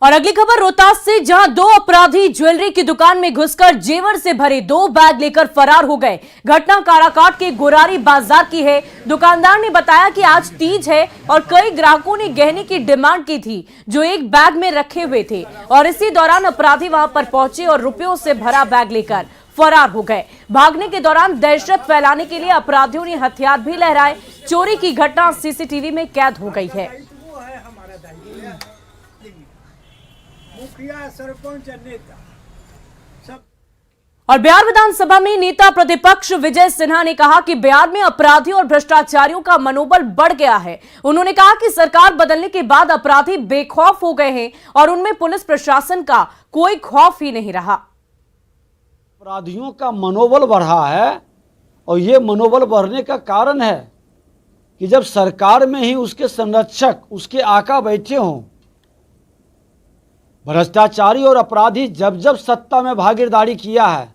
और अगली खबर रोहतास से, जहां दो अपराधी ज्वेलरी की दुकान में घुसकर जेवर से भरे 2 बैग लेकर फरार हो गए। घटना काराकाट के गोरारी बाजार की है। दुकानदार ने बताया कि आज तीज है और कई ग्राहकों ने गहने की डिमांड की थी जो एक बैग में रखे हुए थे, और इसी दौरान अपराधी वहां पर पहुंचे और रुपयों से भरा बैग लेकर फरार हो गए। भागने के दौरान दहशत फैलाने के लिए अपराधियों ने हथियार भी लहराए। चोरी की घटना सीसीटीवी में कैद हो गई है। मुखिया, सरपंच, नेता सब। और बिहार विधानसभा में नेता प्रतिपक्ष विजय सिन्हा ने कहा कि बिहार में अपराधियों और भ्रष्टाचारियों का मनोबल बढ़ गया है। उन्होंने कहा कि सरकार बदलने के बाद अपराधी बेखौफ हो गए हैं और उनमें पुलिस प्रशासन का कोई खौफ ही नहीं रहा। अपराधियों का मनोबल बढ़ा है और ये मनोबल बढ़ने का कारण है कि जब सरकार में ही उसके संरक्षक, उसके आका बैठे हों। भ्रष्टाचारी और अपराधी जब जब सत्ता में भागीदारी किया है,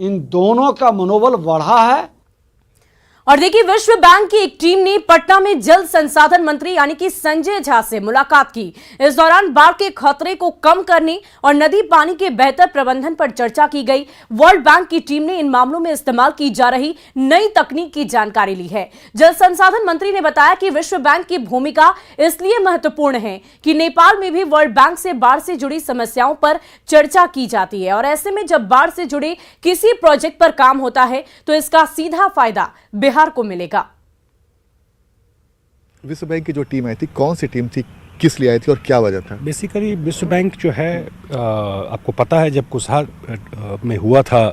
इन दोनों का मनोबल बढ़ा है। और देखिए, विश्व बैंक की एक टीम ने पटना में जल संसाधन मंत्री यानी कि संजय झा से मुलाकात की। इस दौरान बाढ़ के खतरे को कम करने और नदी पानी के बेहतर प्रबंधन पर चर्चा की गई। वर्ल्ड बैंक की टीम ने इन मामलों में इस्तेमाल की जा रही नई तकनीक की जानकारी ली है। जल संसाधन मंत्री ने बताया कि विश्व बैंक की भूमिका इसलिए महत्वपूर्ण है कि नेपाल में भी वर्ल्ड बैंक से बाढ़ से जुड़ी समस्याओं पर चर्चा की जाती है, और ऐसे में जब बाढ़ से जुड़े किसी प्रोजेक्ट पर काम होता है तो इसका सीधा फायदा बिहार को मिलेगा। विश्व बैंक की जो टीम आई थी, कौन सी टीम थी, किस लिए आई थी और क्या वजह था? बेसिकली विश्व बैंक जो है, आपको पता है जब कुसहा में हुआ था,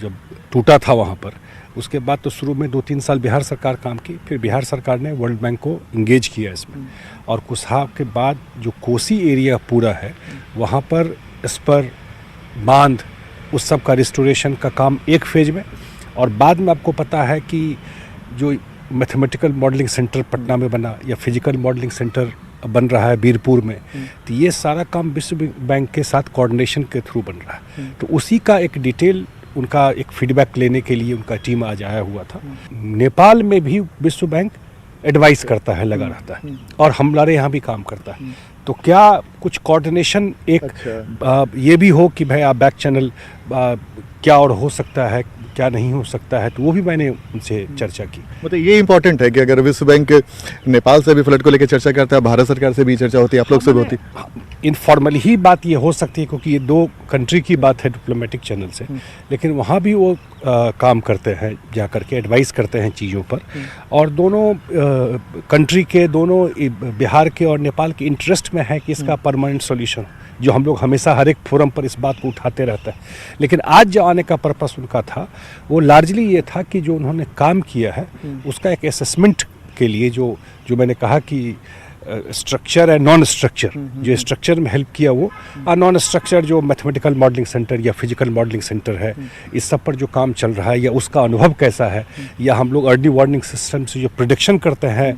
जब टूटा था वहाँ पर, उसके बाद तो शुरू में 2-3 साल बिहार सरकार काम की, फिर बिहार सरकार ने वर्ल्ड बैंक को इंगेज किया इसमें। और कुसहा के बाद जो कोसी एरिया पूरा है, वहाँ पर इस पर बांध, उस सब का रिस्टोरेशन का काम एक फेज में, और बाद में आपको पता है कि जो मैथमेटिकल मॉडलिंग सेंटर पटना में बना या फिजिकल मॉडलिंग सेंटर बन रहा है बीरपुर में, तो ये सारा काम विश्व बैंक के साथ कोऑर्डिनेशन के थ्रू बन रहा है। तो उसी का एक डिटेल, उनका एक फीडबैक लेने के लिए उनका टीम आज आया हुआ था। नेपाल में भी विश्व बैंक एडवाइस करता है, लगा रहता है, और हमारे यहाँ भी काम करता है। तो क्या कुछ कोऑर्डिनेशन एक ये भी हो कि भाई आप बैक चैनल क्या और हो सकता है, क्या नहीं हो सकता है, तो वो भी मैंने उनसे चर्चा की। मतलब ये इंपॉर्टेंट है कि अगर विश्व बैंक नेपाल से भी फ्लड को लेकर चर्चा करता है, भारत सरकार से भी चर्चा होती है, आप लोग से भी होती है? इनफॉर्मली ही बात ये हो सकती है, क्योंकि ये 2 कंट्री की बात है डिप्लोमेटिक चैनल से, लेकिन वहाँ भी वो काम करते हैं, जा करके एडवाइस करते हैं चीज़ों पर। और दोनों कंट्री के, दोनों बिहार के और नेपाल के इंटरेस्ट में है कि इसका परमानेंट सॉल्यूशन, जो हम लोग हमेशा हर एक फोरम पर इस बात को उठाते रहते हैं। लेकिन आज जो आने का पर्पस उनका था, वो लार्जली ये था कि जो उन्होंने काम किया है उसका एक असेसमेंट के लिए, जो मैंने कहा कि स्ट्रक्चर है, नॉन स्ट्रक्चर, जो स्ट्रक्चर में हेल्प किया वो, और नॉन स्ट्रक्चर जो मैथमेटिकल मॉडलिंग सेंटर या फिजिकल मॉडलिंग सेंटर है, इस सब पर जो काम चल रहा है या उसका अनुभव कैसा है, या हम लोग अर्ली वार्निंग सिस्टम से जो प्रिडिक्शन करते हैं